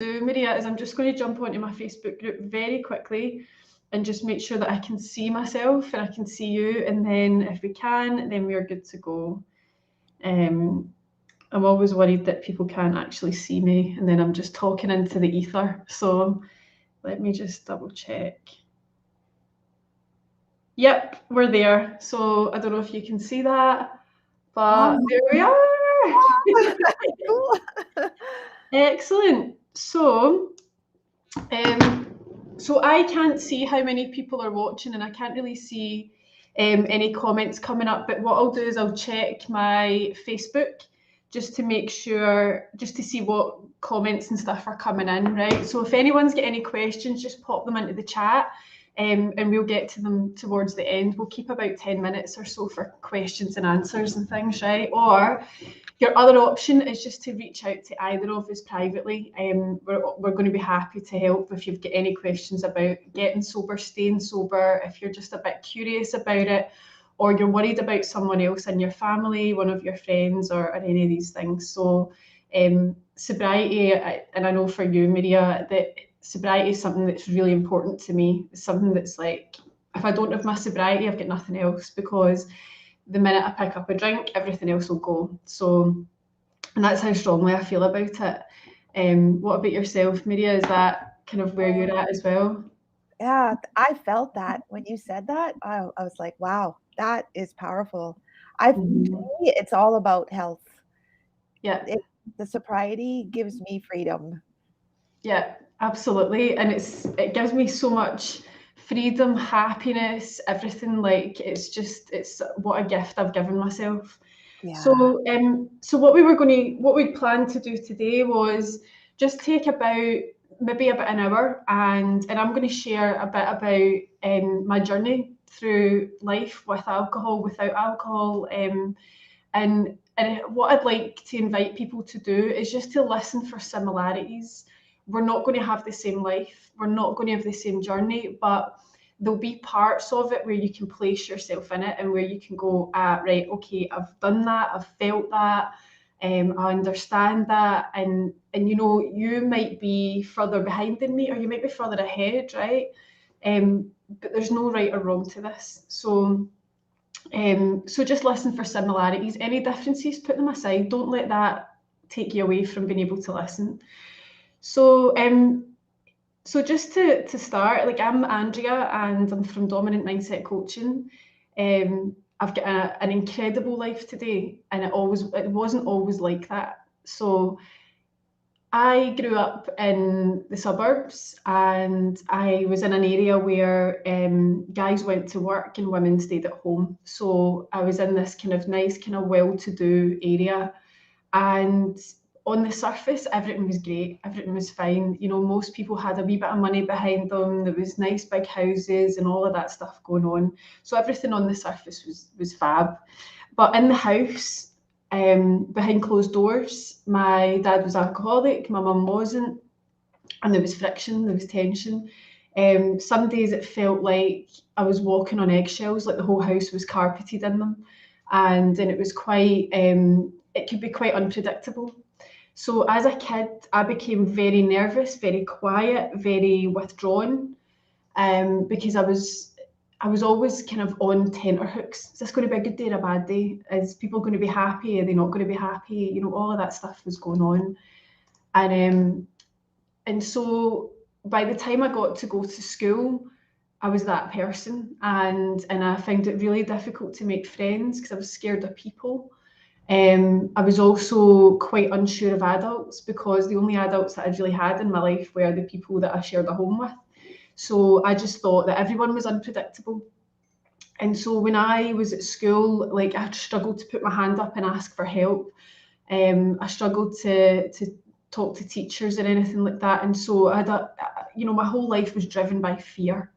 do, Maria, is I'm just going to jump onto my Facebook group very quickly and just make sure that I can see myself and I can see you, and then if we can, then we're good to go. I'm always worried that people can't actually see me and then I'm just talking into the ether. So let me just double check. Yep, we're there. So I don't know if you can see that, but there we are. Cool. Excellent. So I can't see how many people are watching, and I can't really see any comments coming up. But what I'll do is I'll check my Facebook just to make sure, just to see what comments and stuff are coming in, right? So if anyone's got any questions, just pop them into the chat. And we'll get to them towards the end. We'll keep about 10 minutes or so for questions and answers and things, right? Or your other option is just to reach out to either of us privately. We're going to be happy to help if you've got any questions about getting sober, staying sober, if you're just a bit curious about it, or you're worried about someone else in your family, one of your friends, or any of these things. So sobriety, and I know for you, Maria, that sobriety is something that's really important to me. It's something that's like, if I don't have my sobriety, I've got nothing else, because the minute I pick up a drink, everything else will go. So, and that's how strongly I feel about it. What about yourself, Maria? Is that kind of where you're at as well? Yeah, I felt that when you said that. I was like, wow, that is powerful. To me, it's all about health. Yeah. The sobriety gives me freedom. Yeah, absolutely. And it gives me so much freedom, happiness, everything. Like it's what a gift I've given myself. Yeah. So what we'd planned to do today was just take about maybe about an hour, and I'm going to share a bit about my journey through life with alcohol, without alcohol, and what I'd like to invite people to do is just to listen for similarities. We're not going to have the same life, we're not going to have the same journey, but there'll be parts of it where you can place yourself in it and where you can go, right, okay, I've done that, I've felt that, I understand that, and you know, you might be further behind than me, or you might be further ahead, right? But there's no right or wrong to this. So just listen for similarities. Any differences, put them aside. Don't let that take you away from being able to listen. So just to start, like, I'm Andrea and I'm from Dominant Mindset Coaching. I've got an incredible life today, and it wasn't always like that. So I grew up in the suburbs, and I was in an area where guys went to work and women stayed at home. So I was in this kind of nice, kind of well-to-do area, and on the surface, everything was great. Everything was fine. You know, most people had a wee bit of money behind them. There was nice big houses and all of that stuff going on. So everything on the surface was fab. But in the house, behind closed doors, my dad was alcoholic, my mum wasn't, and there was friction, there was tension. Some days it felt like I was walking on eggshells, like the whole house was carpeted in them, and then it was quite, it could be quite unpredictable. So as a kid, I became very nervous, very quiet, very withdrawn, because I was always kind of on tenterhooks. Is this going to be a good day or a bad day? Is people going to be happy? Are they not going to be happy? You know, all of that stuff was going on, and so by the time I got to go to school, I was that person, and I found it really difficult to make friends because I was scared of people. I was also quite unsure of adults, because the only adults that I'd really had in my life were the people that I shared a home with. So I just thought that everyone was unpredictable. And so when I was at school, like, I struggled to put my hand up and ask for help. I struggled to talk to teachers or anything like that. And so you know, my whole life was driven by fear.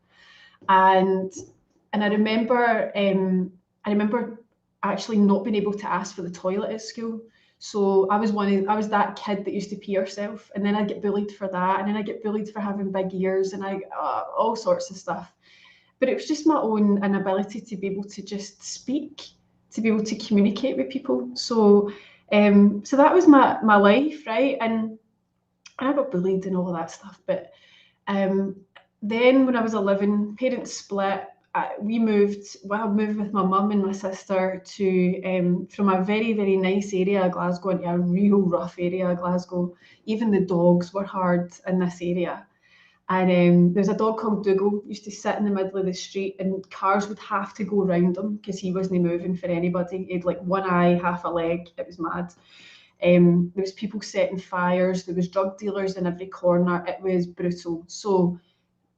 And I remember actually not being able to ask for the toilet at school. So I was that kid that used to pee herself, and then I'd get bullied for that, and then I get bullied for having big ears, and all sorts of stuff. But it was just my own inability to be able to just speak, to be able to communicate with people. So that was my life, right? And and I got bullied and all of that stuff. But then when I was 11, parents split. I moved with my mum and my sister to from a very, very nice area of Glasgow into a real rough area of Glasgow. Even the dogs were hard in this area. And there's a dog called Dougal, used to sit in the middle of the street and cars would have to go round him because he wasn't moving for anybody. He had like one eye, half a leg. It was mad. There was people setting fires. There was drug dealers in every corner. It was brutal. So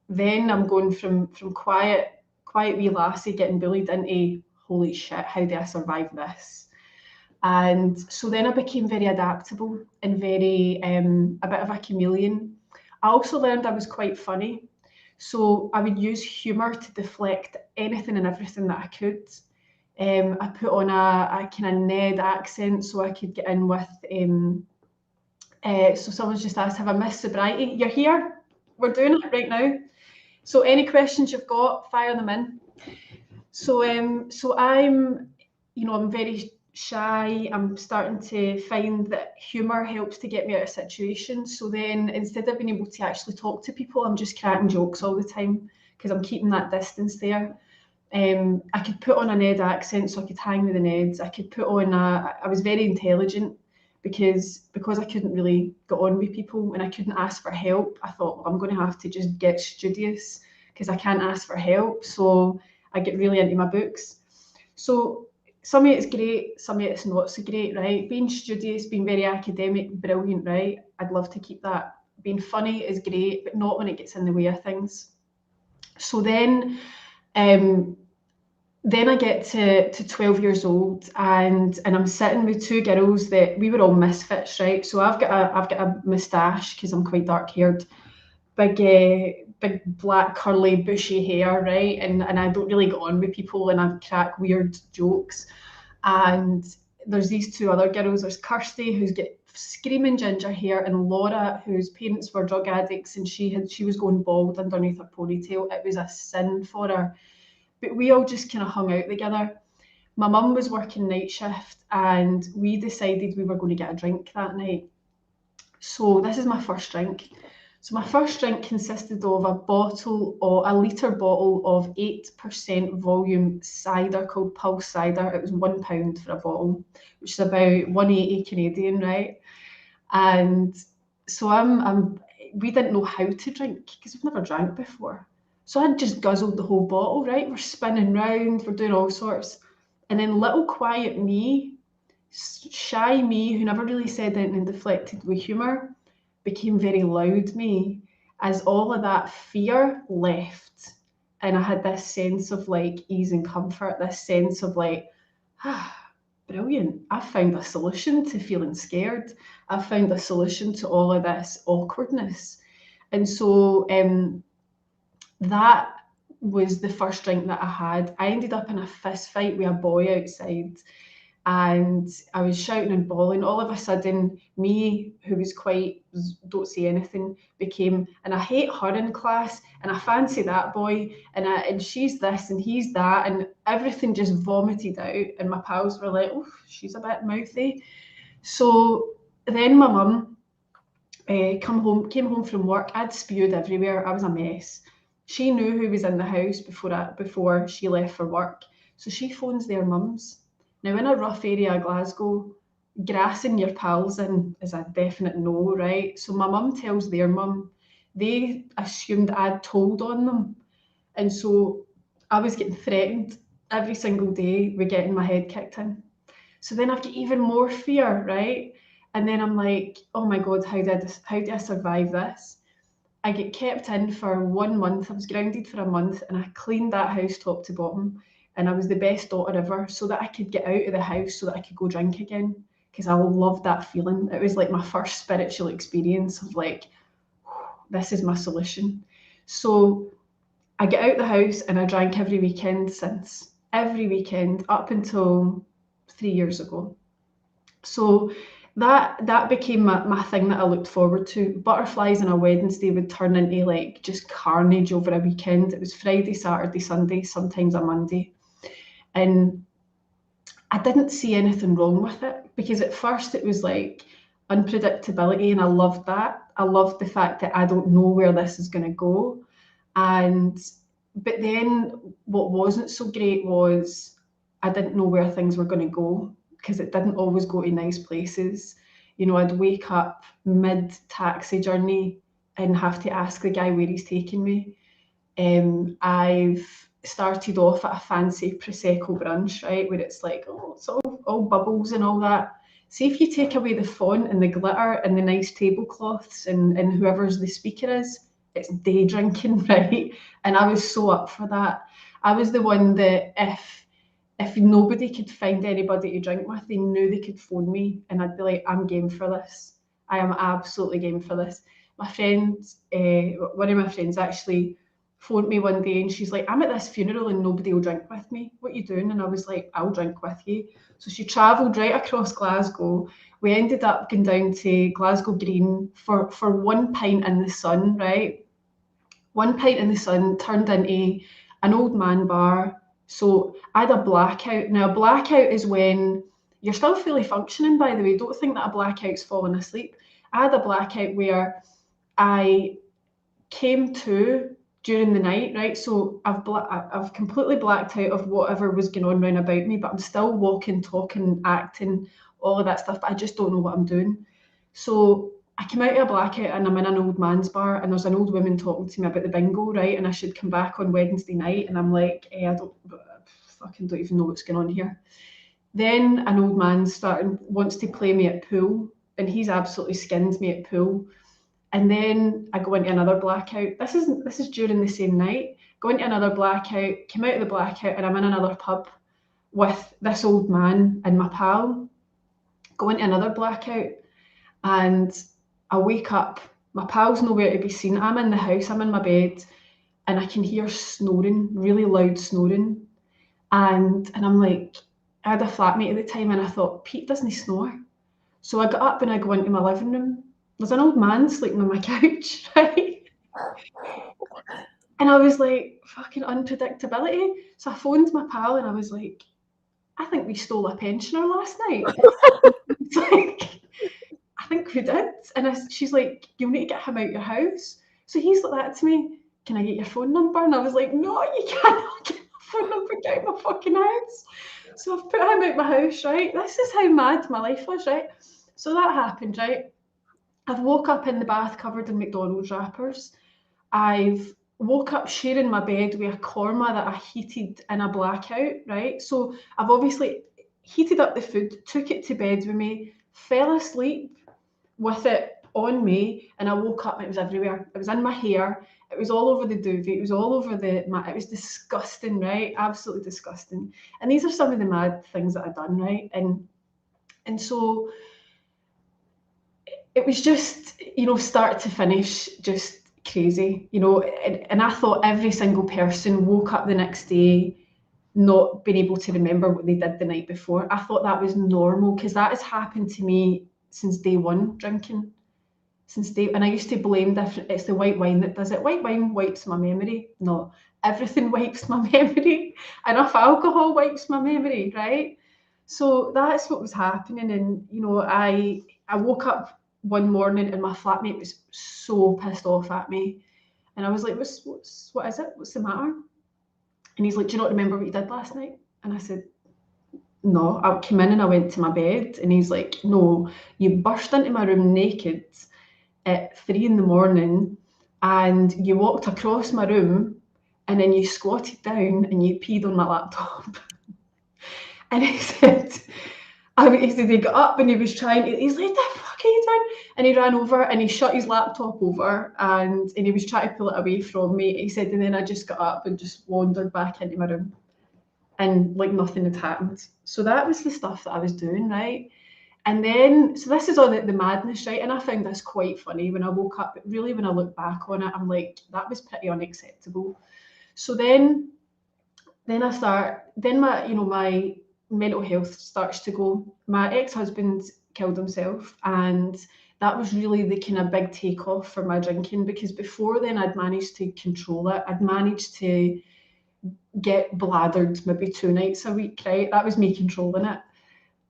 then I'm going from quiet wee lassie getting bullied into holy shit, how do I survive this? And so then I became very adaptable and very a bit of a chameleon. I also learned I was quite funny. So I would use humour to deflect anything and everything that I could. I put on a kind of Ned accent so I could get in with. So someone's just asked, have I missed sobriety? You're here. We're doing it right now. So any questions you've got, fire them in. So I'm, I'm very shy. I'm starting to find that humour helps to get me out of situations. So then instead of being able to actually talk to people, I'm just cracking jokes all the time because I'm keeping that distance there. I could put on a Ned accent so I could hang with the Neds. I could put on I was very intelligent because I couldn't really get on with people and I couldn't ask for help. I thought, well, I'm going to have to just get studious because I can't ask for help. So I get really into my books. So some of it's great, some of it's not so great, right? Being studious, being very academic, brilliant, right? I'd love to keep that. Being funny is great, but not when it gets in the way of things. So then I get to 12 years old and I'm sitting with two girls that we were all misfits, right? So I've got a moustache because I'm quite dark haired, big black curly bushy hair, right? And I don't really get on with people and I crack weird jokes. And there's these two other girls. There's Kirsty, who's got screaming ginger hair, and Laura, whose parents were drug addicts, and she was going bald underneath her ponytail. It was a sin for her. But we all just kind of hung out together. My mum was working night shift and we decided we were going to get a drink that night. So this is my first drink. So my first drink consisted of a litre bottle of 8% volume cider called Pulse Cider. It was £1 for a bottle, which is about 180 Canadian, right? And so we didn't know how to drink because we've never drank before. So I just guzzled the whole bottle, right? We're spinning round, we're doing all sorts. And then little quiet me, shy me, who never really said anything and deflected with humour, became very loud me as all of that fear left. And I had this sense of like ease and comfort, this sense of like, brilliant. I've found a solution to feeling scared. I've found a solution to all of this awkwardness. And so that was the first drink that I had. I ended up in a fist fight with a boy outside and I was shouting and bawling. All of a sudden, me, who was quite don't say anything, became, and I hate her in class, and I fancy that boy, and she's this and he's that, and everything just vomited out. And my pals were like, "Oh, she's a bit mouthy." So then my mum came home from work. I'd spewed everywhere. I was a mess. She knew who was in the house before she left for work, so she phones their mums. Now, in a rough area of Glasgow, grassing your pals in is a definite no, right? So my mum tells their mum. They assumed I'd told on them. And so I was getting threatened every single day with getting my head kicked in. So then I've got even more fear, right? And then I'm like, oh my God, how do I survive this? I get kept in for 1 month. I was grounded for a month and I cleaned that house top to bottom. And I was the best daughter ever so that I could get out of the house so that I could go drink again. Because I loved that feeling. It was like my first spiritual experience of like, this is my solution. So I get out the house and I drank every weekend since. Every weekend up until 3 years ago. So that became my thing that I looked forward to. Butterflies on a Wednesday would turn into like just carnage over a weekend. It was Friday, Saturday, Sunday, sometimes a Monday. And I didn't see anything wrong with it because at first it was like unpredictability and I loved that. I loved the fact that I don't know where this is going to go. But then what wasn't so great was I didn't know where things were going to go, because it didn't always go to nice places. You know, I'd wake up mid-taxi journey and have to ask the guy where he's taking me. I've started off at a fancy Prosecco brunch, right, where it's like, oh, it's all bubbles and all that. See, if you take away the font and the glitter and the nice tablecloths and whoever's the speaker is, it's day drinking, right? And I was so up for that. I was the one that if nobody could find anybody to drink with, they knew they could phone me, and I'd be like, I'm game for this. I am absolutely game for this. My friend, one of my friends actually phoned me one day and she's like, I'm at this funeral and nobody will drink with me. What are you doing? And I was like, I'll drink with you. So she travelled right across Glasgow. We ended up going down to Glasgow Green for one pint in the sun, right? One pint in the sun turned into an old man bar. So I had a blackout. Now, a blackout is when you're still fully functioning, by the way. Don't think that a blackout's falling asleep. I had a blackout where I came to during the night, right? So I've completely blacked out of whatever was going on round about me, but I'm still walking, talking, acting, all of that stuff, but I just don't know what I'm doing. So I came out of a blackout and I'm in an old man's bar, and there's an old woman talking to me about the bingo, right? And I should come back on Wednesday night, and I'm like, I fucking don't even know what's going on here. Then an old man wants to play me at pool, and he's absolutely skinned me at pool. And then I go into another blackout. This is during the same night. Go into another blackout, come out of the blackout, and I'm in another pub with this old man and my pal. Go into another blackout, and I wake up. My pal's nowhere to be seen. I'm in the house, I'm in my bed, and I can hear snoring, really loud snoring. And I'm like, I had a flatmate at the time, and I thought, Pete doesn't snore. So I got up and I go into my living room. There's an old man sleeping on my couch, right? And I was like, fucking unpredictability. So I phoned my pal and I was like, I think we stole a pensioner last night. It's like, I think we did. And she's like, you'll need to get him out your house. So he's like that to me, can I get your phone number? And I was like, no, you cannot get my phone number, get out my fucking house. So I've put him out my house, right? This is how mad my life was, right? So that happened, right? I've woke up in the bath covered in McDonald's wrappers. I've woke up sharing my bed with a korma that I heated in a blackout, right? So I've obviously heated up the food, took it to bed with me, fell asleep with it on me, and I woke up and it was everywhere. It was in my hair, it was all over the duvet, it was all over it was disgusting, right? Absolutely disgusting. And these are some of the mad things that I've done, right? And so it was just, start to finish, just crazy, and I thought every single person woke up the next day not being able to remember what they did the night before. I thought that was normal, because that has happened to me since day one drinking. And I used to blame it's the white wine that does it. White wine wipes my memory. No, everything wipes my memory. Enough alcohol wipes my memory, right? So that's what was happening. And, I woke up one morning and my flatmate was so pissed off at me. And I was like, what is it? What's the matter? And he's like, do you not remember what you did last night? And I said, no. I came in and I went to my bed. And he's like, no, you burst into my room naked at 3 a.m. and you walked across my room and then you squatted down and you peed on my laptop. And he said he got up and he's like, the fuck are you doing? And he ran over and he shut his laptop over and he was trying to pull it away from me. He said, and then I just got up and just wandered back into my room and like nothing had happened. So that was the stuff that I was doing, right? And then, so this is all the madness, right? And I found this quite funny when I woke up. But really, when I look back on it, I'm like, that was pretty unacceptable. So then my mental health starts to go. My ex-husband killed himself, and that was really the kind of big takeoff for my drinking, because before then I'd managed to control it. I'd managed to get bladdered maybe 2 nights a week, right? That was me controlling it,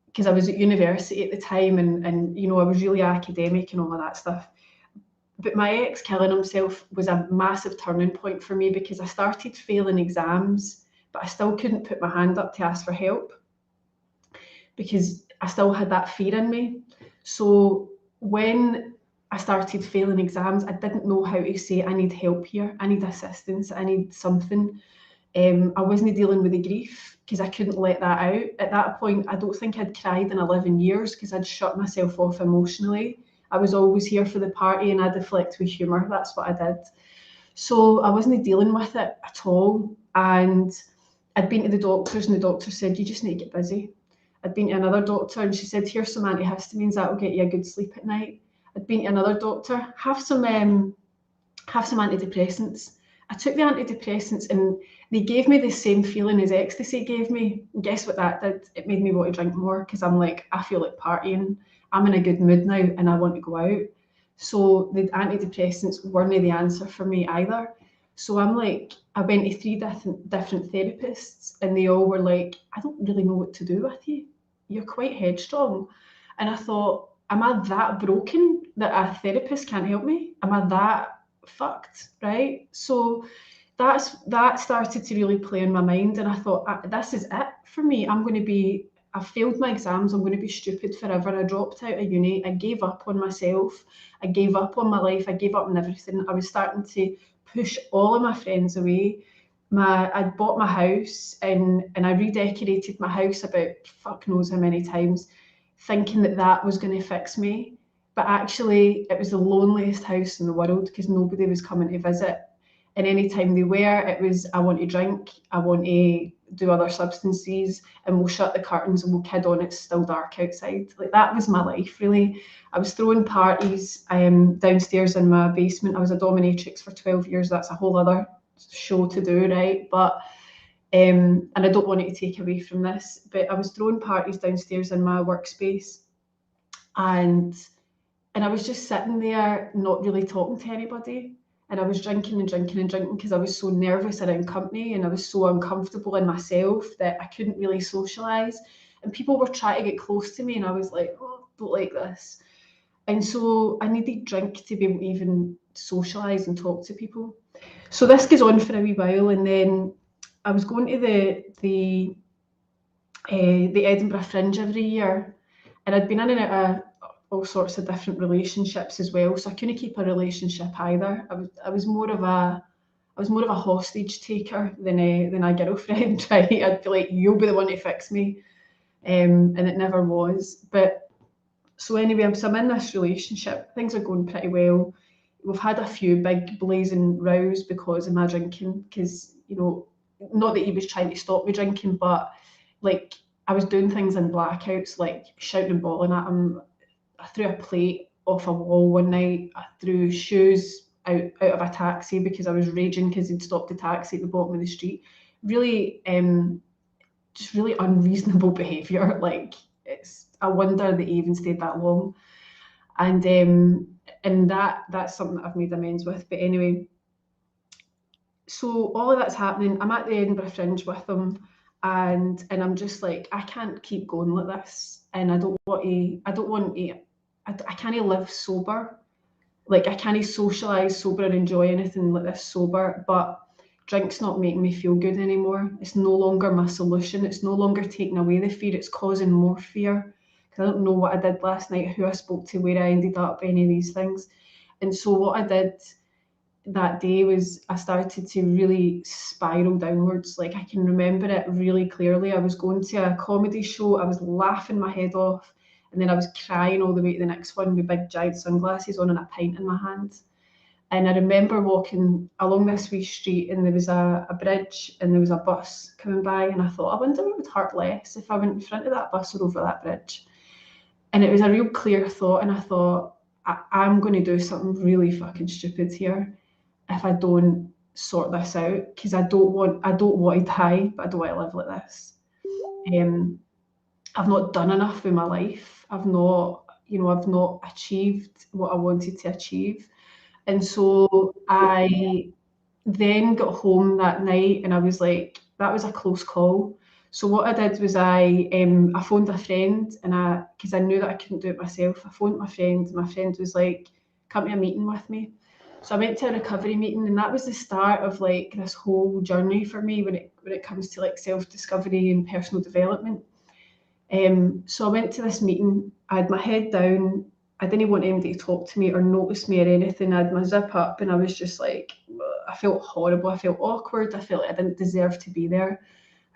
because I was at university at the time and I was really academic and all of that stuff. But my ex killing himself was a massive turning point for me, because I started failing exams, but I still couldn't put my hand up to ask for help, because I still had that fear in me. So when I started failing exams, I didn't know how to say, I need help here, I need assistance, I need something. I wasn't dealing with the grief, because I couldn't let that out. At that point, I don't think I'd cried in 11 years, because I'd shut myself off emotionally. I was always here for the party, and I deflect with humour. That's what I did. So I wasn't dealing with it at all. And I'd been to the doctors, and the doctor said, you just need to get busy. I'd been to another doctor, and she said, here's some antihistamines, that will get you a good sleep at night. I'd been to another doctor, have some antidepressants. I took the antidepressants, and they gave me the same feeling as ecstasy gave me. And guess what that did? It made me want to drink more, because I'm like, I feel like partying. I'm in a good mood now, and I want to go out. So the antidepressants weren't the answer for me either. So I'm like, I went to 3 different therapists, and they all were like, I don't really know what to do with you. You're quite headstrong. And I thought, am I that broken that a therapist can't help me? Am I that fucked, right? So that started to really play in my mind, and I thought, this is it for me. I failed my exams, I'm going to be stupid forever. I dropped out of uni, I gave up on myself, I gave up on my life, I gave up on everything. I was starting to push all of my friends away. I'd bought my house, and I redecorated my house about fuck knows how many times, thinking that was going to fix me. But actually, it was the loneliest house in the world, because nobody was coming to visit. And anytime they were, it was, I want to drink, I want to do other substances, and we'll shut the curtains and we'll kid on, it's still dark outside. Like, that was my life, really. I was throwing parties downstairs in my basement. I was a dominatrix for 12 years. That's a whole other show to do, right? But and I don't want it to take away from this, but I was throwing parties downstairs in my workspace, and I was just sitting there, not really talking to anybody. And I was drinking and drinking and drinking, because I was so nervous around company, and I was so uncomfortable in myself that I couldn't really socialise. And people were trying to get close to me, and I was like, oh, I don't like this. And so I needed drink to be able to even socialise and talk to people. So this goes on for a wee while, and then I was going to the Edinburgh Fringe every year, and I'd been in and out of all sorts of different relationships as well, so I couldn't keep a relationship either. I was more of a hostage taker than a girlfriend, right? I'd be like, you'll be the one to fix me, and it never was. But so anyway, so I'm in this relationship, things are going pretty well. We've had a few big blazing rows because of my drinking, because, not that he was trying to stop me drinking, but like, I was doing things in blackouts, like shouting and bawling at him. I threw a plate off a wall one night. I threw shoes out of a taxi because I was raging because he'd stopped the taxi at the bottom of the street. Really, just really unreasonable behaviour. Like, it's a wonder that he even stayed that long. And that's something that I've made amends with. But anyway, so all of that's happening. I'm at the Edinburgh Fringe with him, and I'm just like, I can't keep going like this, and I can't live sober. Like, I can't socialise sober and enjoy anything like this sober, but drink's not making me feel good anymore. It's no longer my solution. It's no longer taking away the fear. It's causing more fear. Because I don't know what I did last night, who I spoke to, where I ended up, any of these things. And so what I did that day was, I started to really spiral downwards. Like, I can remember it really clearly. I was going to a comedy show, I was laughing my head off, and then I was crying all the way to the next one with big giant sunglasses on and a pint in my hand. And I remember walking along this wee street, and there was a bridge, and there was a bus coming by, and I thought, I wonder what would hurt less, if I went in front of that bus or over that bridge. And it was a real clear thought, and I thought, I'm going to do something really fucking stupid here if I don't sort this out, because I don't want to die, but I don't want to live like this. I've not done enough with my life. I've not achieved what I wanted to achieve. And so I then got home that night, and I was like, that was a close call. So what I did was, I phoned a friend, and because I knew that I couldn't do it myself, I phoned my friend, and my friend was like, come to a meeting with me. So I went to a recovery meeting, and that was the start of like this whole journey for me when it comes to like self-discovery and personal development. So I went to this meeting, I had my head down, I didn't want anybody to talk to me or notice me or anything. I had my zip up, and I was just like, I felt horrible, I felt awkward, I felt like I didn't deserve to be there.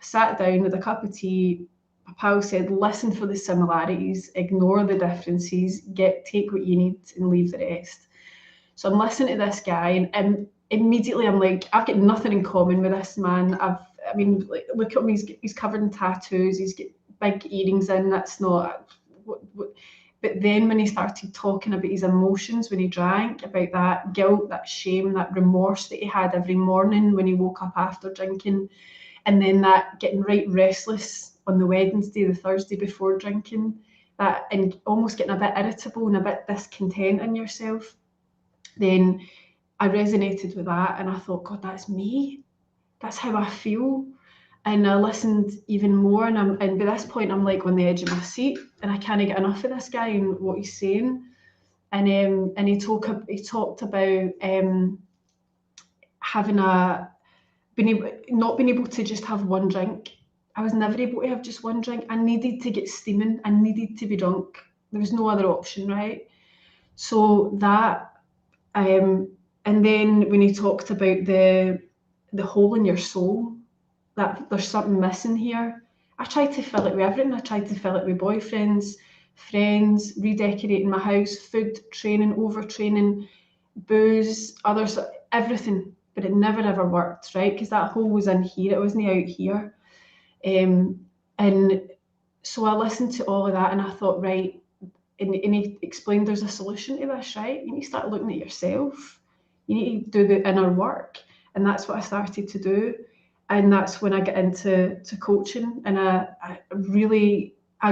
I sat down with a cup of tea. My pal said, listen for the similarities, ignore the differences, take what you need and leave the rest. So I'm listening to this guy, and immediately I'm like, I've got nothing in common with this man. I mean, like, look at him, he's covered in tattoos, he's got big earrings in, that's not, what. But then when he started talking about his emotions when he drank, about that guilt, that shame, that remorse that he had every morning when he woke up after drinking, and then that getting right restless on the Wednesday, the Thursday before drinking, that, and almost getting a bit irritable and a bit discontent in yourself, then I resonated with that, and I thought, God, that's me. That's how I feel. And I listened even more, and by this point I'm like on the edge of my seat, and I can't get enough of this guy and what he's saying. And he talked about having not being able to just have one drink. I was never able to have just one drink. I needed to get steaming. I needed to be drunk. There was no other option, right? So that, and then when he talked about the hole in your soul, that there's something missing here. I tried to fill it with everything. I tried to fill it with boyfriends, friends, redecorating my house, food, training, overtraining, booze, others, everything. But it never ever worked, right? Because that hole was in here. It wasn't out here. And so I listened to all of that, and I thought, right, and he explained there's a solution to this, right? You need to start looking at yourself. You need to do the inner work. And that's what I started to do. And that's when I get into coaching, and I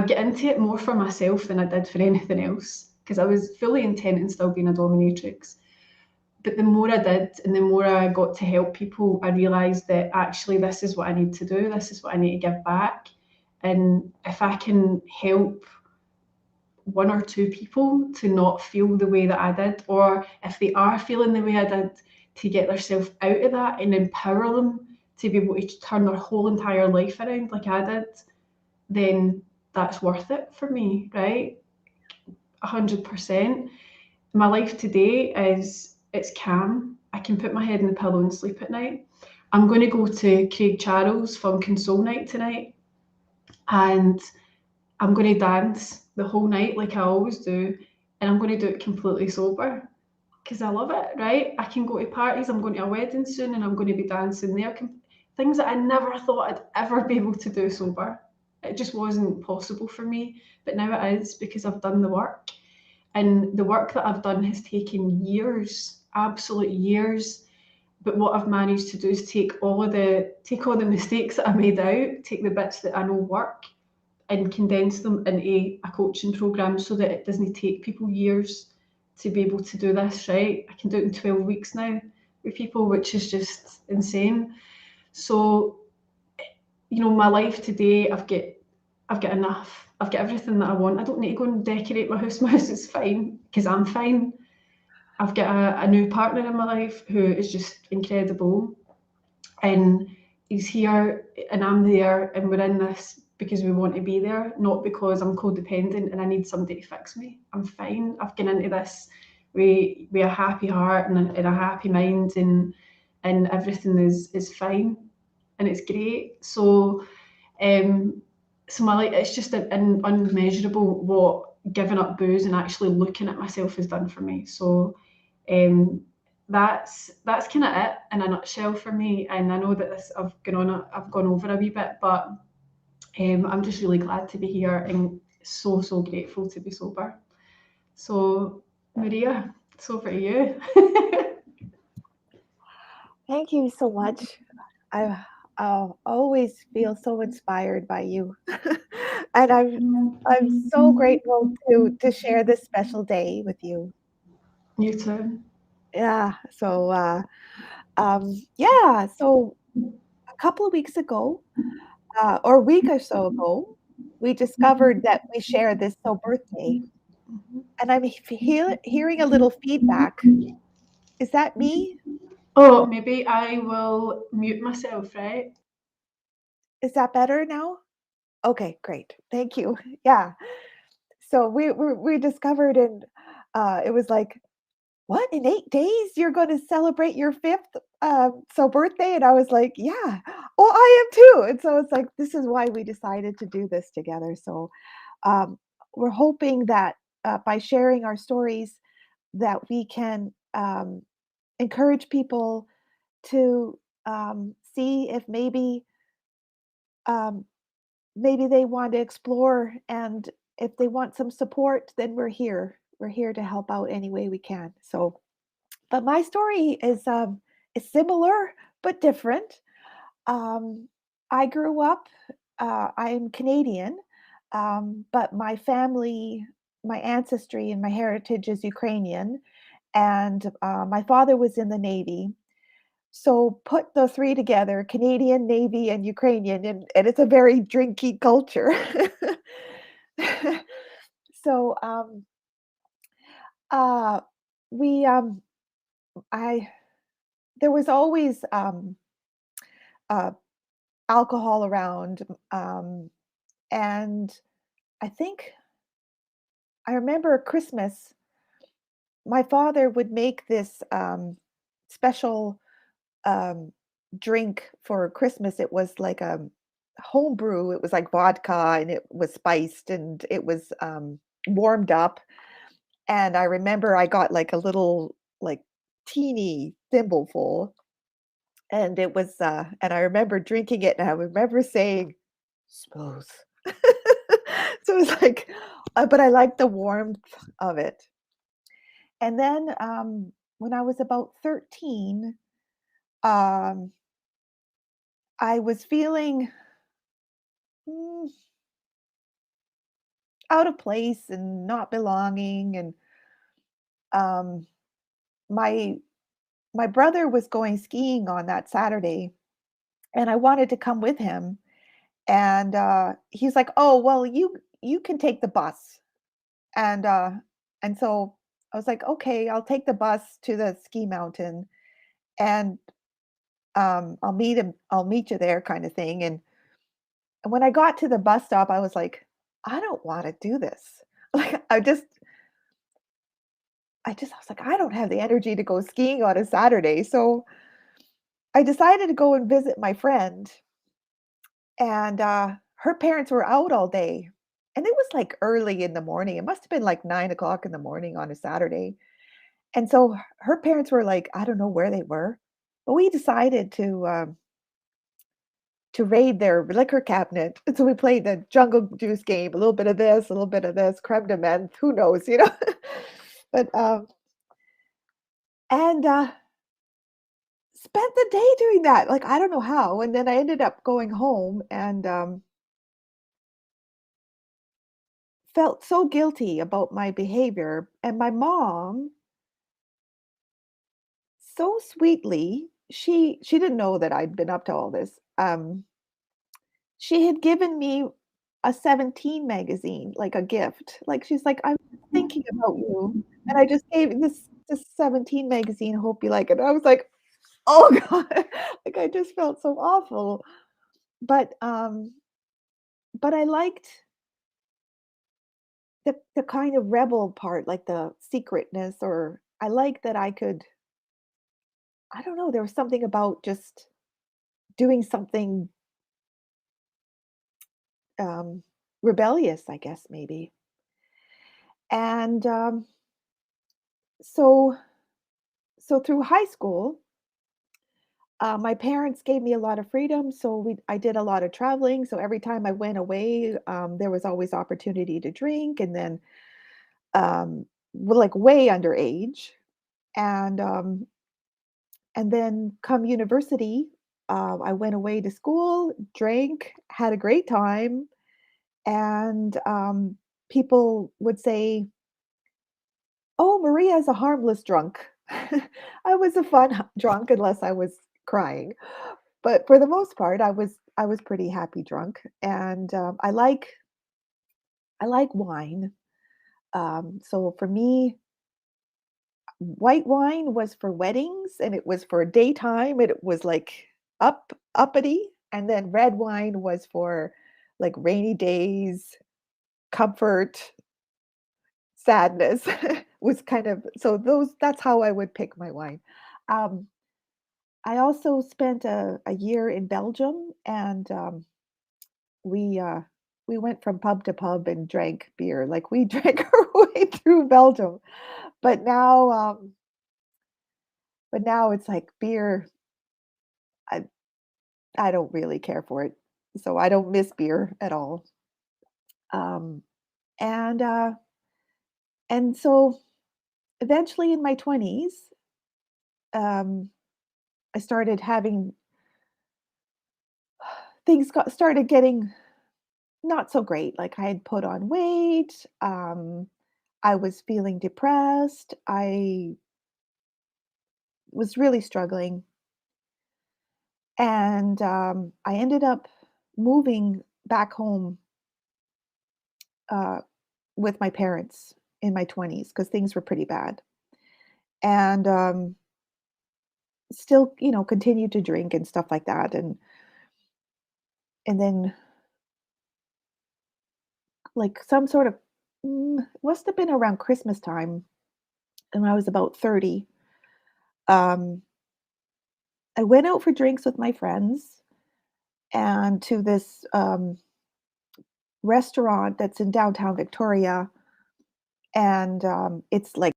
get into it more for myself than I did for anything else, because I was fully intent in still being a dominatrix. But the more I did, and the more I got to help people, I realised that actually this is what I need to do. This is what I need to give back. And if I can help one or two people to not feel the way that I did, or if they are feeling the way I did, to get themselves out of that and empower them to be able to turn their whole entire life around like I did, then that's worth it for me, right? 100%. My life today it's calm. I can put my head in the pillow and sleep at night. I'm going to go to Craig Charles Funk and Soul Night tonight, and I'm going to dance the whole night like I always do, and I'm going to do it completely sober, because I love it, right? I can go to parties. I'm going to a wedding soon, and I'm going to be dancing there. Things that I never thought I'd ever be able to do sober. It just wasn't possible for me, but now it is, because I've done the work. And the work that I've done has taken years, absolute years. But what I've managed to do is take all the mistakes that I made out, take the bits that I know work, and condense them into a coaching program, so that it doesn't take people years to be able to do this, right? I can do it in 12 weeks now with people, which is just insane. So, my life today, I've got enough. I've got everything that I want. I don't need to go and decorate my house. My house is fine, because I'm fine. I've got a new partner in my life who is just incredible, and he's here and I'm there, and we're in this because we want to be there, not because I'm codependent and I need somebody to fix me. I'm fine. I've gone into this with a happy heart and a happy mind, and everything is fine, and it's great. So my life, it's just an unmeasurable what giving up booze and actually looking at myself has done for me. So that's kind of it in a nutshell for me. And I know that I've gone over a wee bit, but I'm just really glad to be here, and so grateful to be sober. So Maria, it's over to you. Thank you so much. I always feel so inspired by you, and I'm so grateful to share this special day with you. You too. Yeah. So yeah. So a couple of weeks ago, or a week or so ago, we discovered that we share this birthday. and I'm hearing a little feedback. Is that me? Oh, maybe I will mute myself, right? Is that better now? Okay, great. Thank you. Yeah. So we discovered, and it was like, what, in 8 days you're going to celebrate your fifth birthday? And I was like, yeah. Oh, I am too. And so it's like, this is why we decided to do this together. So um, we're hoping that by sharing our stories, that we can encourage people to see if um, maybe they want to explore, and if they want some support, then we're here. We're here to help out any way we can. So, but my story is similar but different. Um, I grew up. I'm Canadian, but my family, my ancestry, and my heritage is Ukrainian. And my father was in the Navy. So put the three together, Canadian, Navy, and Ukrainian, and it's a very drinky culture. So, uh, we, I there was always, uh, alcohol around, and I think I remember Christmas, my father would make this, special, um, drink for Christmas. It was like a home brew. It was like vodka, and it was spiced, and it was, warmed up. And I remember I got like a little, like, teeny thimbleful, and it was, and I remember drinking it, and I remember saying, "Smooth." So it was like, but I liked the warmth of it. And then, when I was about 13, um, I was feeling, mm, out of place and not belonging, and, um, my my brother was going skiing on that Saturday, and I wanted to come with him, and, he's like, "Oh, well, you can take the bus." And, so I was like, "Okay, I'll take the bus to the ski mountain, and, I'll meet you there," kinda thing. And when I got to the bus stop, I was like, "I don't wanna do this." Like, I was like, "I don't have the energy to go skiing on a Saturday." So I decided to go and visit my friend, and, her parents were out all day, and it was, like, early in the morning. It must have been, like, 9 o'clock in the morning on a Saturday. And so her parents were like, I don't know where they were, but we decided to raid their liquor cabinet. And so we played the Jungle Juice game, a little bit of this, a little bit of this, creme de menthe, who knows, you know? But, and, spent the day doing that, like, I don't know how. And then I ended up going home, and, felt so guilty about my behavior. And my mom, so sweetly, she didn't know that I'd been up to all this. She had given me a 17 magazine, like a gift. Like, she's like, "I was thinking about you, and I just gave you this 17 magazine, hope you like it." I was like, "Oh god." Like, I just felt so awful. But, I liked the kind of rebel part, like the secretness, or I liked that I could, I don't know, there was something about just doing something, um, rebellious, I guess, maybe. And, so through high school, my parents gave me a lot of freedom, so I did a lot of traveling. So every time I went away, there was always opportunity to drink, and then, like, way underage, and then come university, I went away to school, drank, had a great time, and people would say, "Oh, Maria's a harmless drunk." I was a fun drunk unless I was crying. But for the most part, I was pretty happy drunk, and, I like wine. So for me, white wine was for weddings and it was for daytime and it was like uppity. And then red wine was for like rainy days, comfort, sadness was kind of so those that's how I would pick my wine. Um, I also spent a year in Belgium and we uh we went from pub to pub and drank beer. Like we drank our way through Belgium. But now it's like beer. I I don't really care for it. So I don't miss beer at all. Um and uh and so eventually in my 20s, um I started having things got started getting not so great. Like I had put on weight, I was feeling depressed. I was really struggling. And I ended up moving back home uh, with my parents in my 20s because things were pretty bad. And still, continued to drink and stuff like that. And then like some sort of must have been around Christmas time, and I was about 30. Um, I went out for drinks with my friends and to this restaurant that's in downtown Victoria, and it's like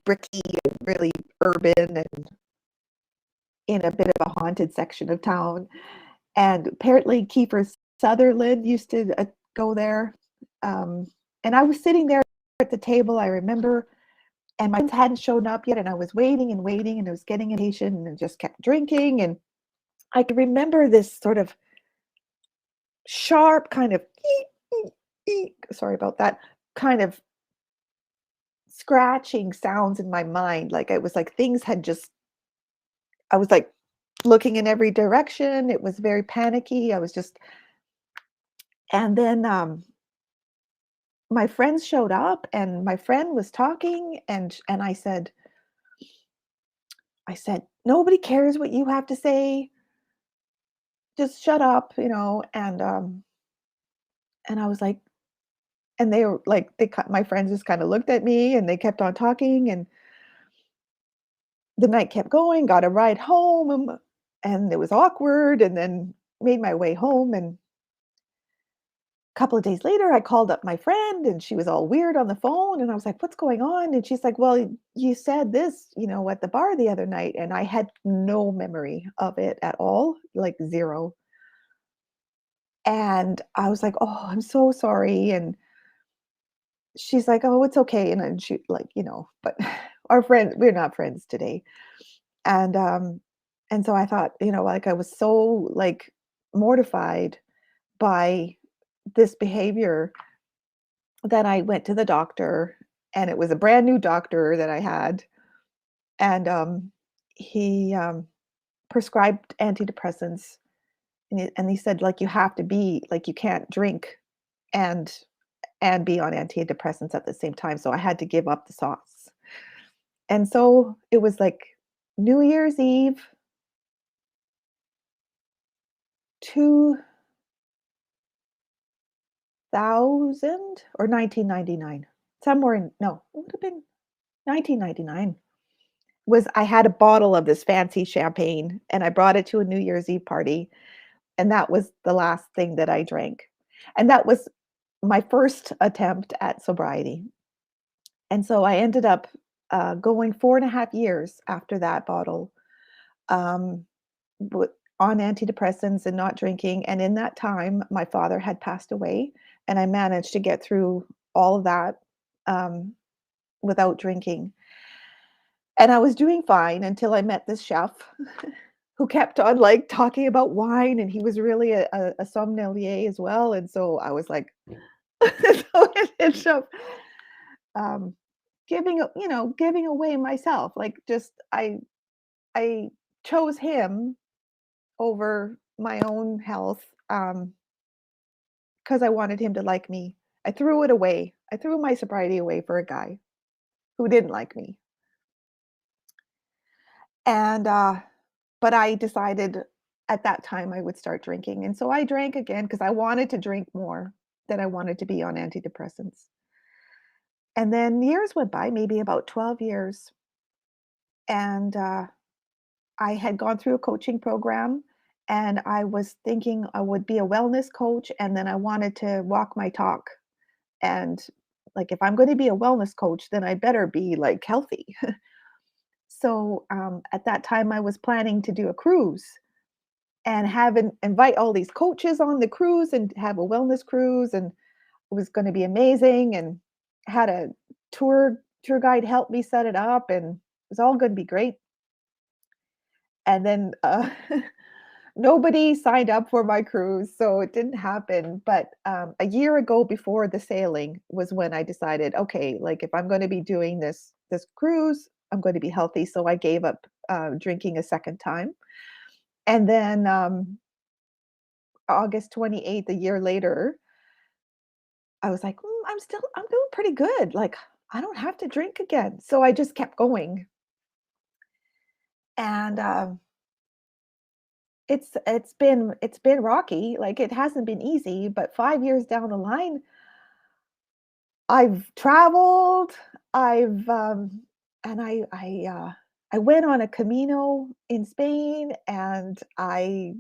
bricky and really urban and in a bit of a haunted section of town. And apparently Kiefer Sutherland used to go there. Um, and I was sitting there at the table, I remember, and my friends hadn't shown up yet, and I was waiting and waiting, and I was getting impatient and just kept drinking. And I can remember this sort of sharp kind of eek, eek, sorry about that, kind of scratching sounds in my mind. Like it was like things had just, I was like looking in every direction. It was very panicky. I was just, and then my friends showed up and my friend was talking and I said, nobody cares what you have to say. Just shut up, and I was like, and they were like, my friends just kind of looked at me and they kept on talking and the night kept going, got a ride home, and it was awkward, and then made my way home. And a couple of days later, I called up my friend and she was all weird on the phone. And I was like, what's going on? And she's like, well, you said this, at the bar the other night. And I had no memory of it at all, like zero. And I was like, oh, I'm so sorry. And she's like, oh, it's okay. And then she like, but our friends, we're not friends today. And so I thought, like I was so like mortified by this behavior that I went to the doctor, and it was a brand new doctor that I had, and he prescribed antidepressants, and he said like you have to be like you can't drink and be on antidepressants at the same time. So I had to give up the sauce, and so it was like New Year's Eve, 2000 or 1999, somewhere in no, it would have been 1999. Was I had a bottle of this fancy champagne and I brought it to a New Year's Eve party, and that was the last thing that I drank. And that was my first attempt at sobriety. And so I ended up going 4.5 years after that bottle, um, on antidepressants and not drinking. And in that time, my father had passed away, and I managed to get through all of that um, without drinking. And I was doing fine until I met this chef who kept on like talking about wine, and he was really a sommelier as well. And so I was like, so it ended up um, giving away myself. Like just I chose him over my own health because I wanted him to like me. I threw it away. I threw my sobriety away for a guy who didn't like me. And but I decided at that time I would start drinking. And so I drank again because I wanted to drink more than I wanted to be on antidepressants. And then years went by, maybe about 12 years, and I had gone through a coaching program, and I was thinking I would be a wellness coach, and then I wanted to walk my talk. And like, if I'm going to be a wellness coach, then I better be like healthy. So at that time, I was planning to do a cruise and invite all these coaches on the cruise and have a wellness cruise, and it was going to be amazing. And had a tour guide help me set it up, and it was all going to be great. And then nobody signed up for my cruise, so it didn't happen. But a year ago, before the sailing, was when I decided, okay, like if I'm going to be doing this cruise, I'm going to be healthy. So I gave up drinking a second time. And then August 28th, a year later, I was like, I'm doing pretty good. Like, I don't have to drink again. So I just kept going. And it's been rocky. Like, it hasn't been easy, but 5 years down the line, I've traveled. I've and I went on a Camino in Spain, and I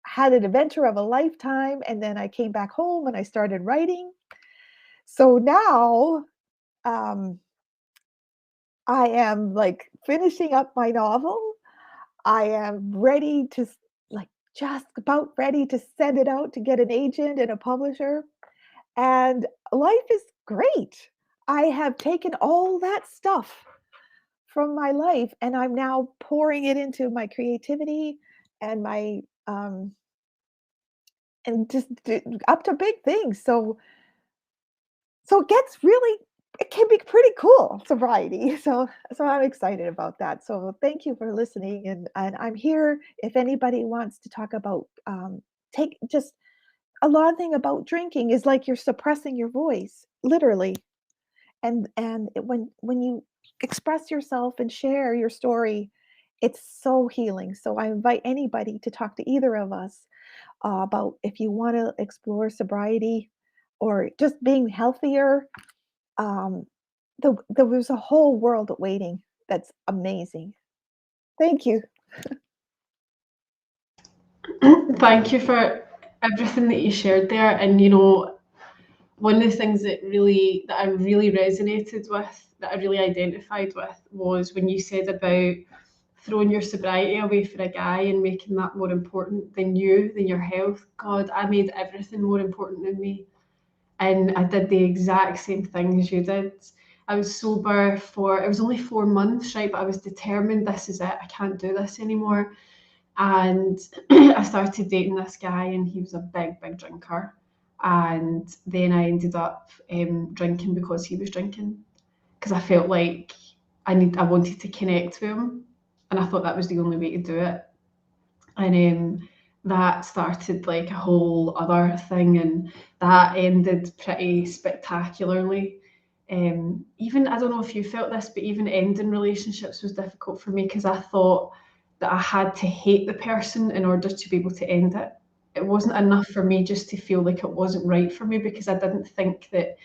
had an adventure of a lifetime. And then I came back home and I started writing. So now um, I am like finishing up my novel. I am ready to like just about ready to send it out to get an agent and a publisher. And life is great. I have taken all that stuff from my life and I'm now pouring it into my creativity and my and just up to big things. So it can be pretty cool, sobriety. So I'm excited about that. So thank you for listening, and I'm here if anybody wants to talk about take just a lot of thing about drinking is like you're suppressing your voice, literally. When you express yourself and share your story, it's so healing. So I invite anybody to talk to either of us about if you want to explore sobriety or just being healthier. um, there was a whole world waiting that's amazing. Thank you. Thank you for everything that you shared there. And one of the things that I really resonated with, that I really identified with, was when you said about throwing your sobriety away for a guy and making that more important than you, than your health. God, I made everything more important than me. And I did the exact same thing as you did. I was sober for, it was only 4 months, right? But I was determined, this is it, I can't do this anymore. And I started dating this guy, and he was a big, big drinker. And then I ended up drinking because he was drinking, because I felt like I wanted to connect with him, and I thought that was the only way to do it. And that started like a whole other thing, and that ended pretty spectacularly. Even, I don't know if you felt this, but even ending relationships was difficult for me because I thought that I had to hate the person in order to be able to end it. It wasn't enough for me just to feel like it wasn't right for me, because I didn't think that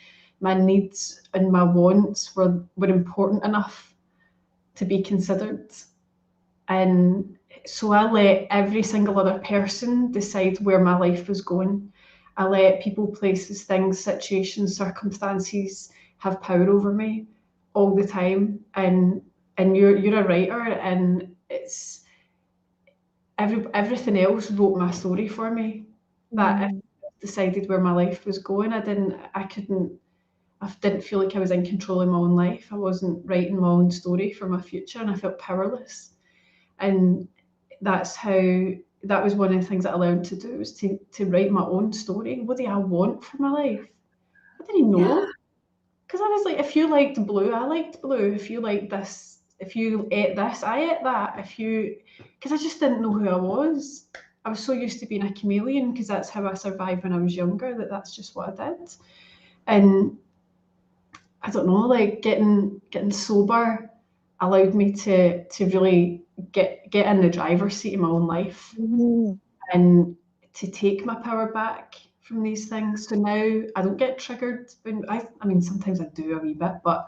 my needs and my wants were important enough to be considered. And so I let every single other person decide where my life was going. I let people, places, things, situations, circumstances have power over me all the time. And you're a writer, and it's everything else wrote my story for me. That I Mm, decided where my life was going. I didn't feel like I was in control of my own life. I wasn't writing my own story for my future, and I felt powerless. And that's how that was one of the things that I learned to do, was to write my own story. What do I want for my life? I didn't yeah. know, because I was like, if you liked blue, I liked blue. If you liked this, if you ate this, I ate that. Because I just didn't know who I was. I was so used to being a chameleon, because that's how I survived when I was younger. That's just what I did. And I don't know, like getting sober allowed me to really get in the driver's seat of my own life and to take my power back from these things. So now I don't get triggered when I mean sometimes I do a wee bit, but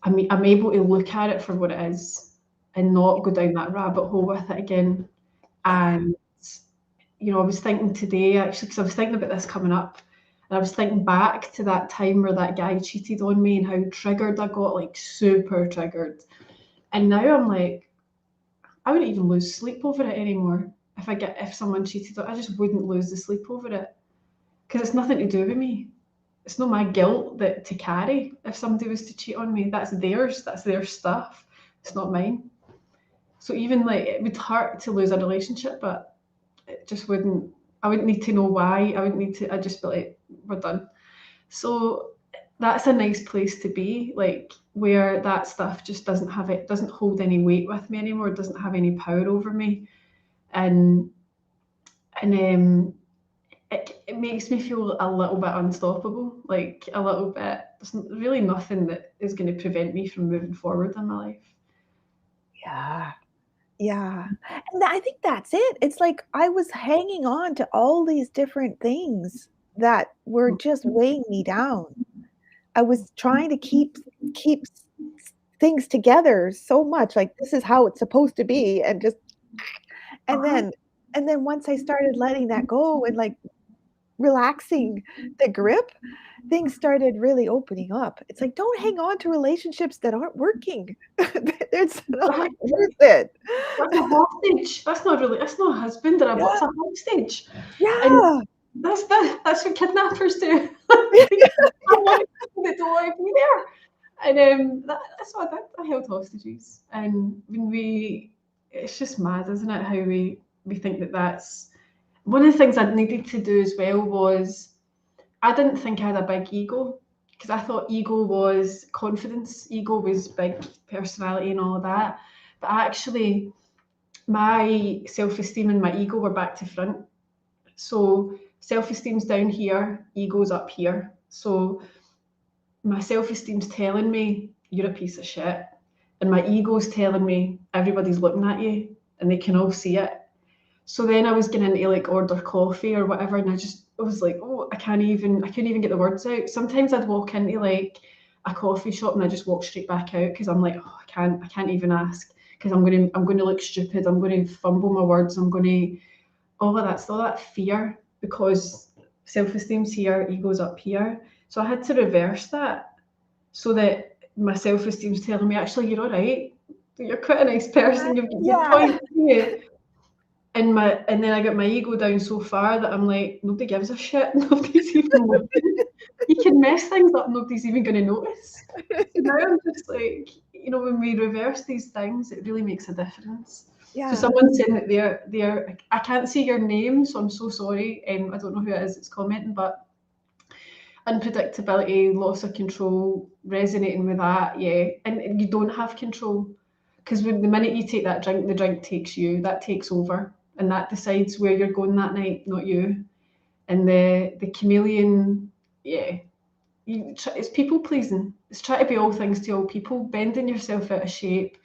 I'm able to look at it for what it is and not go down that rabbit hole with it again. And I was thinking today actually, because I was thinking about this coming up, and I was thinking back to that time where that guy cheated on me and how triggered I got, like super triggered. And now I'm like, I wouldn't even lose sleep over it anymore. If someone cheated, I just wouldn't lose the sleep over it because it's nothing to do with me. It's not my guilt that to carry if somebody was to cheat on me. That's theirs. That's their stuff. It's not mine. So even like it would hurt to lose a relationship, but it just wouldn't. I wouldn't need to know why. I wouldn't need to. I'd just be like, we're done. So that's a nice place to be, like where that stuff just doesn't hold any weight with me anymore. It doesn't have any power over me, and it makes me feel a little bit unstoppable, like a little bit. There's really nothing that is going to prevent me from moving forward in my life. Yeah. Yeah. And I think that's it. It's like I was hanging on to all these different things that were just weighing me down. I was trying to keep things together so much, like this is how it's supposed to be, and then once I started letting that go and like relaxing the grip, things started really opening up. It's like, don't hang on to relationships that aren't working. It's not worth it. That's a hostage. That's not a husband or what's a hostage. Yeah. And that's what kidnappers do. Someone that don't want to be there. And that's what I did. I held hostages. And it's just mad, isn't it? How we think that's one of the things I needed to do as well was I didn't think I had a big ego because I thought ego was confidence, ego was big personality and all of that. But actually, my self-esteem and my ego were back to front. So self-esteem's down here, ego's up here. So my self-esteem's telling me you're a piece of shit, and my ego's telling me everybody's looking at you and they can all see it. So then I was getting into like order coffee or whatever, and I was like, oh, I couldn't even get the words out. Sometimes I'd walk into like a coffee shop and I just walk straight back out because I'm like, oh, I can't even ask because I'm gonna look stupid. I'm gonna fumble my words. I'm gonna all that fear because self-esteem's here, ego's up here. So I had to reverse that so that my self-esteem's telling me actually you're all right. You're quite a nice person. You've got good points. Yeah. And then I got my ego down so far that I'm like, nobody gives a shit. Nobody's even looking. You can mess things up, nobody's even going to notice. So now I'm just like, when we reverse these things, it really makes a difference. Yeah. So someone's saying that they're I can't see your name, so I'm so sorry. I don't know who it is that's commenting, but unpredictability, loss of control, resonating with that, yeah. And you don't have control because the minute you take that drink, the drink takes you. That takes over. And that decides where you're going that night, not you. And the chameleon, yeah, it's people pleasing. It's trying to be all things to all people, bending yourself out of shape,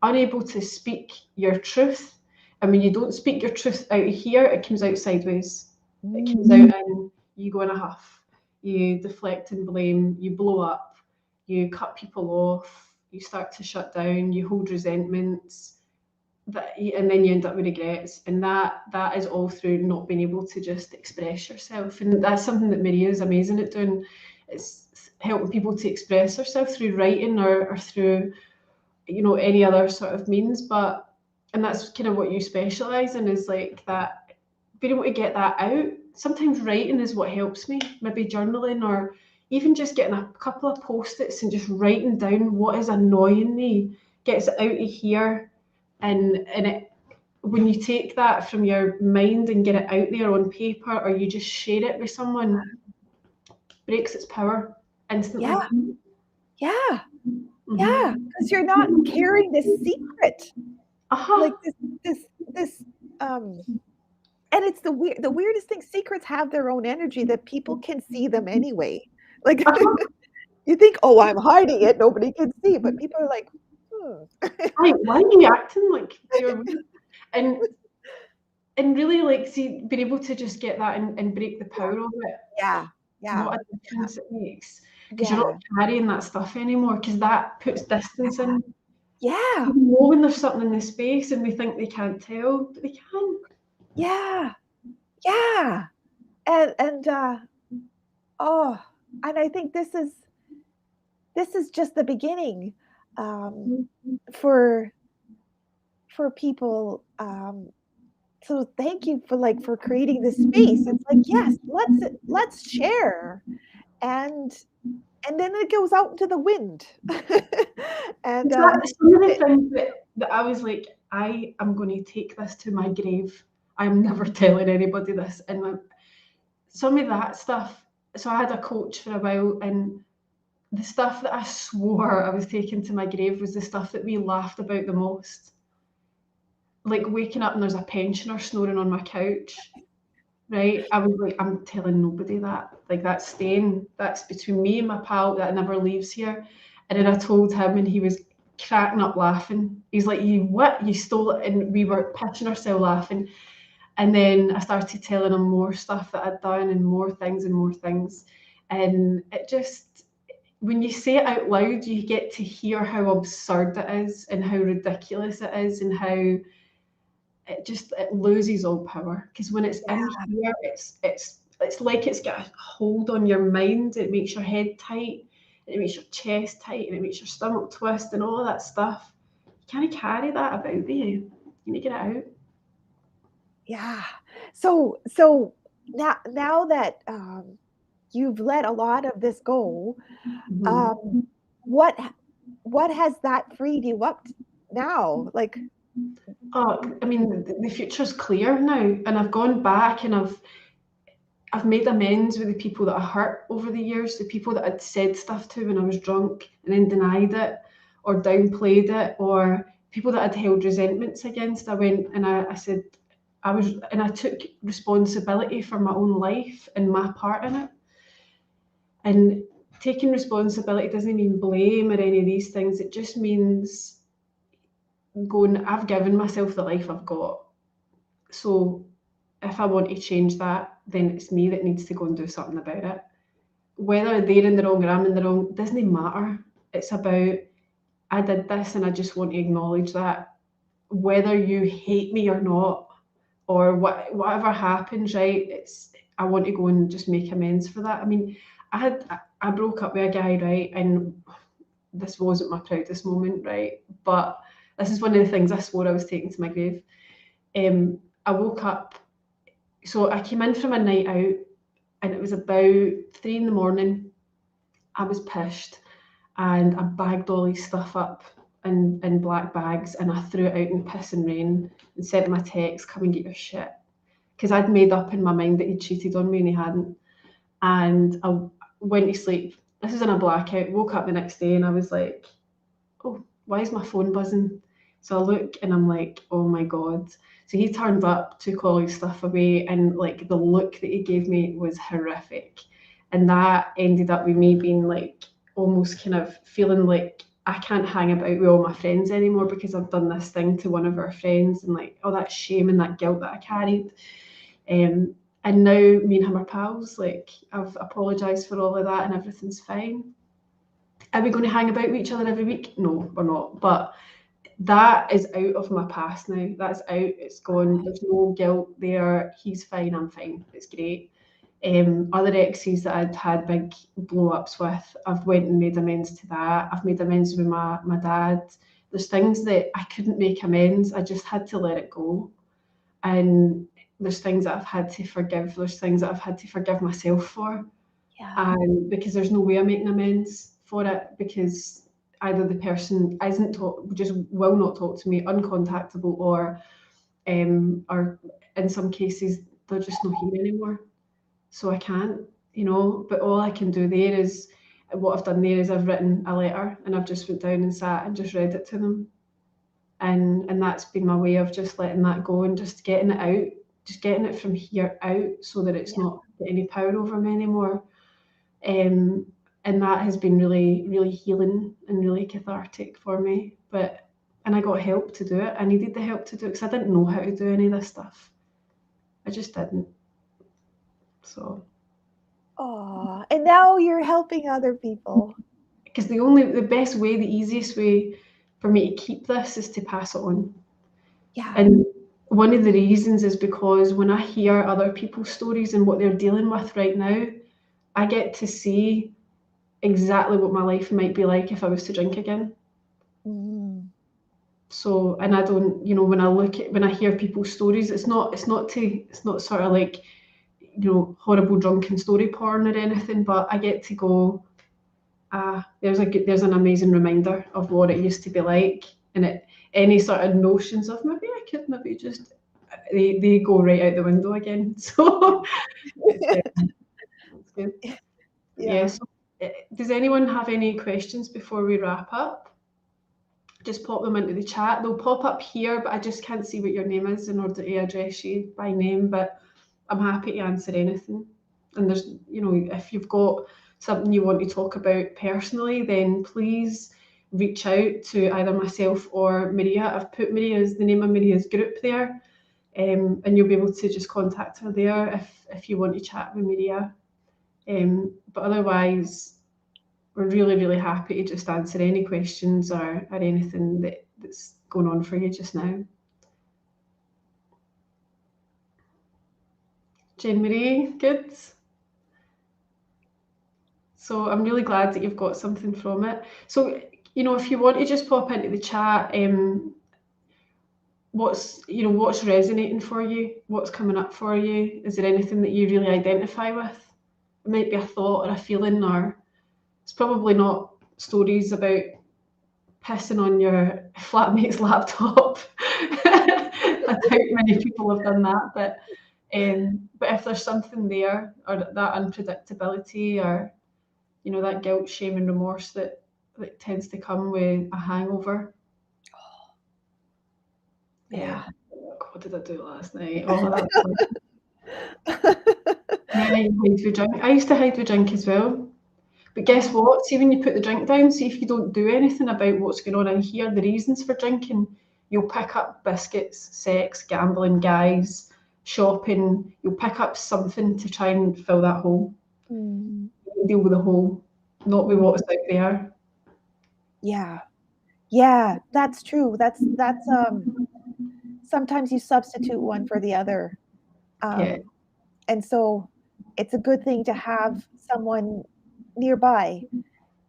unable to speak your truth. And when you don't speak your truth out of here, it comes out sideways. It comes out in you go in a huff, you deflect and blame, you blow up, you cut people off, you start to shut down, you hold resentments and then you end up with regrets, and that is all through not being able to just express yourself. And that's something that Maria is amazing at doing. It's helping people to express themselves through writing or through any other sort of means, and that's kind of what you specialize in, is like that, being able to get that out. Sometimes writing is what helps me, maybe journaling or even just getting a couple of post-its and just writing down what is annoying me, gets it out of here. And it, when you take that from your mind and get it out there on paper, or you just share it with someone, breaks its power instantly. Yeah, because you're not carrying this secret. Like this and it's the weirdest thing. Secrets have their own energy that people can see them anyway. Like you think, oh, I'm hiding it, nobody can see, but people are like, why are you acting like you're weird? And really, like, see, being able to just get that and break the power of it. Yeah. What a difference it makes. Because Yeah. you're not carrying that stuff anymore, because that puts distance in. Yeah. You know when there's something in the space and we think they can't tell, but they can. Yeah. Yeah. And I think this is just the beginning for people. So thank you for creating this space. It's like, yes, let's share, and then it goes out into the wind. And Some of the things that I was like, I am going to take this to my grave. I'm never telling anybody this. And some of that stuff. So I had a coach for a while, and the stuff that I swore I was taking to my grave was the stuff that we laughed about the most. Like waking up and there's a pensioner snoring on my couch, right? I was like, I'm telling nobody that. Like, that's staying, that's between me and my pal that never leaves here. And then I told him, and he was cracking up laughing. He's like, you what? You stole it? And we were pitching ourselves laughing. And then I started telling him more stuff that I'd done and more things and more things. And it just, when you say it out loud, you get to hear how absurd it is and how ridiculous it is and how it loses all power. Because when it's in here, it's like it's got a hold on your mind. It makes your head tight, and it makes your chest tight, and it makes your stomach twist and all of that stuff. You can't carry that about you. You need to get it out. yeah. So now that you've let a lot of this go, what has that freed you up now? Like, oh, I mean, the future's clear now, and I've gone back and I've made amends with the people that I hurt over the years, the people that I'd said stuff to when I was drunk and then denied it or downplayed it, or people that I'd held resentments against. I went and I said, I took responsibility for my own life and my part in it. And taking responsibility doesn't mean blame or any of these things. It just means going, I've given myself the life I've got. So if I want to change that, then it's me that needs to go and do something about it. Whether they're in the wrong or I'm in the wrong doesn't matter. It's about, I did this and I just want to acknowledge that. Whether you hate me or not, or whatever happens, right? I want to go and just make amends for that. I mean, I broke up with a guy, right? And this wasn't my proudest moment, right? But this is one of the things I swore I was taking to my grave. I woke up, so I came in from a night out, and it was about 3 a.m. I was pissed, and I bagged all his stuff up in black bags, and I threw it out in piss and rain and sent him a text, come and get your shit. Because I'd made up in my mind that he'd cheated on me and he hadn't. And I went to sleep. This was in a blackout. Woke up the next day and I was like, oh, why is my phone buzzing? So I look and I'm like, oh my God. So he turned up, took all his stuff away, and like the look that he gave me was horrific. And that ended up with me being like almost kind of feeling like I can't hang about with all my friends anymore because I've done this thing to one of our friends, and like all that shame and that guilt that I carried. And now me and him are pals. Like, I've apologised for all of that and everything's fine. Are we going to hang about with each other every week? No, we're not. But that is out of my past now. That's out. It's gone. There's no guilt there. He's fine. I'm fine. It's great. Other exes that I'd had big blow-ups with, I've went and made amends to that. I've made amends with my dad. There's things that I couldn't make amends. I just had to let it go. And there's things that I've had to forgive. There's things that I've had to forgive myself for. And because there's no way I'm making amends for it, because either the person just will not talk to me, uncontactable, or in some cases they're just not here anymore. So I can't, but all I can do there is, what I've done there is I've written a letter and I've just went down and sat and just read it to them. And that's been my way of just letting that go and just getting it out, just getting it from here out so that it's not got any power over me anymore. And that has been really, really healing and really cathartic for me. And I got help to do it. I needed the help to do it because I didn't know how to do any of this stuff. I just didn't. So. Oh, and now you're helping other people. Because the best way, the easiest way for me to keep this is to pass it on. Yeah. And one of the reasons is because when I hear other people's stories and what they're dealing with right now, I get to see exactly what my life might be like if I was to drink again. Mm. So, and I don't, when I hear people's stories, it's not sort of like, horrible drunken story porn or anything, but I get to go, there's an amazing reminder of what it used to be like, and any sort of notions of maybe I could maybe just they go right out the window again. So it's good. Yeah. So, does anyone have any questions before we wrap up? Just pop them into the chat. They'll pop up here, but I just can't see what your name is in order to address you by name. But I'm happy to answer anything. And there's, if you've got something you want to talk about personally, then please reach out to either myself or Maria. I've put the name of Maria's group there, and you'll be able to just contact her there if you want to chat with Maria. But otherwise, we're really, really happy to just answer any questions or anything that's going on for you just now. Jane Marie, good. So I'm really glad that you've got something from it. So, if you want to just pop into the chat, what's resonating for you? What's coming up for you? Is there anything that you really identify with? It might be a thought or a feeling, or it's probably not stories about pissing on your flatmate's laptop. I doubt many people have done that, but if there's something there, or that unpredictability, or that guilt, shame, and remorse that tends to come with a hangover. Yeah. What did I do last night? Oh, that's I used to hide with drink as well. But guess what? See, when you put the drink down, see if you don't do anything about what's going on in here, the reasons for drinking, you'll pick up biscuits, sex, gambling, guys, shopping. You'll pick up something to try and fill that hole. Mm. Deal with the hole, not with what's out there. Yeah, that's true. That's sometimes you substitute one for the other. And so it's a good thing to have someone nearby.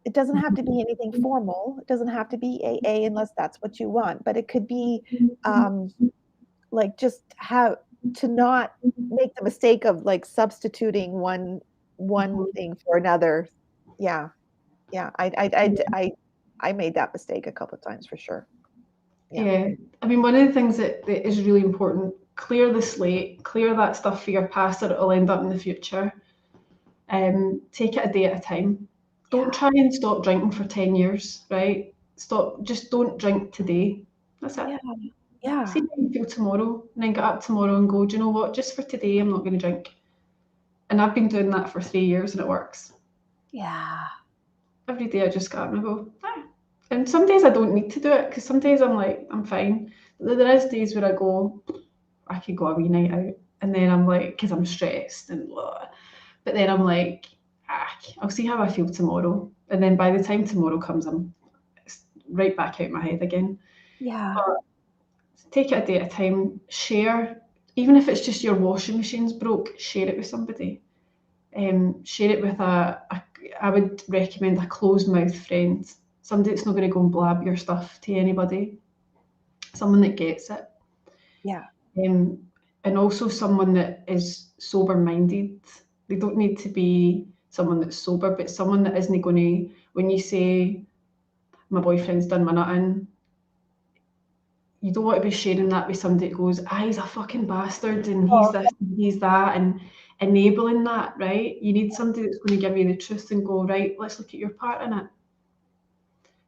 It doesn't have to be anything formal. It doesn't have to be AA unless that's what you want, but it could be like just have to not make the mistake of like substituting one thing for another. Yeah. I made that mistake a couple of times for sure. Yeah. I mean, one of the things that is really important, clear the slate, clear that stuff for your past or it'll end up in the future. Take it a day at a time. Don't try and stop drinking for 10 years, right? Just don't drink today. That's it. Yeah. See how you feel tomorrow, and then get up tomorrow and go, do you know what? Just for today, I'm not going to drink. And I've been doing that for 3 years and it works. Yeah. Every day I just get up and I go, And some days I don't need to do it because some days I'm like, I'm fine. But there is days where I go, I could go a wee night out. And then I'm like, because I'm stressed and blah. But then I'm like, I'll see how I feel tomorrow. And then by the time tomorrow comes, I'm right back out my head again. Yeah. But take it a day at a time. Share, even if it's just your washing machine's broke, share it with somebody. Share it with I would recommend a closed mouth friend. Somebody that's not going to go and blab your stuff to anybody. Someone that gets it. Yeah. And also someone that is sober-minded. They don't need to be someone that's sober, but someone that isn't going to, when you say, my boyfriend's done my nutting, you don't want to be sharing that with somebody that goes, he's a fucking bastard and he's this and he's that, and enabling that, right? You need somebody that's going to give you the truth and go, right, let's look at your part in it.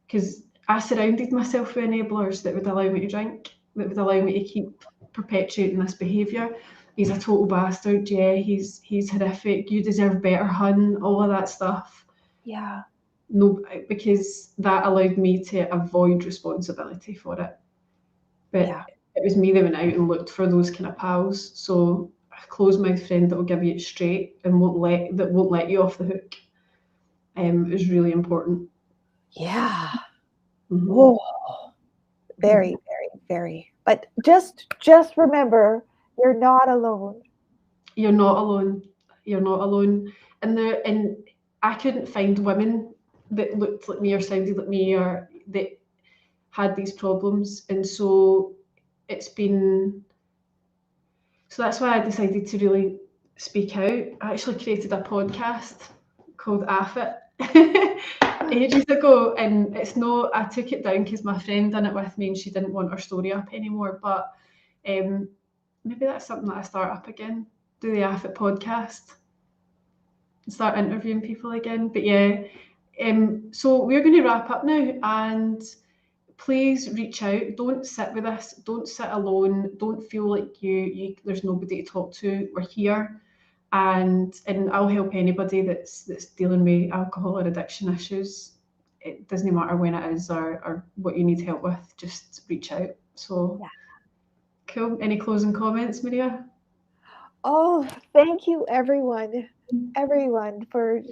Because I surrounded myself with enablers that would allow me to drink, that would allow me to keep perpetuating this behaviour. He's a total bastard, yeah, he's horrific, you deserve better, hun, all of that stuff. Yeah. No, because that allowed me to avoid responsibility for it. But Yeah. it was me that went out and looked for those kind of pals. So a closed mouth friend that will give you it straight and won't let you off the hook is really important. Yeah. Mhm. Oh, very, very, very. But just remember, you're not alone. You're not alone. You're not alone. And I couldn't find women that looked like me or sounded like me or that had these problems. And so it's been so that's why I decided to really speak out. I actually created a podcast called AFIT ages ago, and I took it down because my friend done it with me and she didn't want her story up anymore. But maybe that's something that I start up again. Do the AFIT podcast and start interviewing people again. But yeah, so we're going to wrap up now, and please reach out. Don't sit with us. Don't sit alone. Don't feel like you there's nobody to talk to. We're here, and I'll help anybody that's dealing with alcohol or addiction issues. It doesn't matter when it is or what you need help with. Just reach out. So Yeah. cool. Any closing comments, Maria? Oh, thank you, everyone for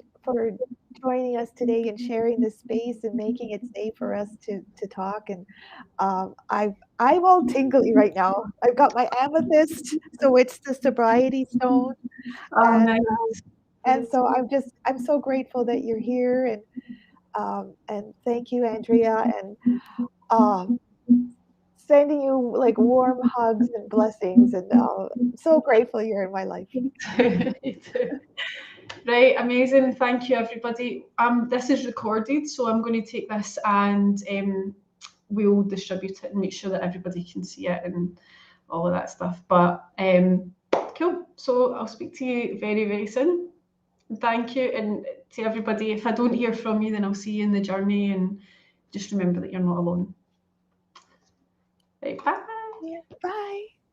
joining us today and sharing this space and making it safe for us to talk. And I'm all tingly right now. I've got my amethyst, so it's the sobriety stone, Oh, and nice. so I'm so grateful that you're here, and thank you, Andrea, and um, sending you like warm hugs and blessings, and so grateful you're in my life. You too. Right, amazing. Thank you, everybody. This is recorded, so I'm going to take this and we'll distribute it and make sure that everybody can see it and all of that stuff. But cool. So I'll speak to you very, very soon. Thank you, and to everybody. If I don't hear from you, then I'll see you in the journey, and just remember that you're not alone. Right, bye. Yeah, bye.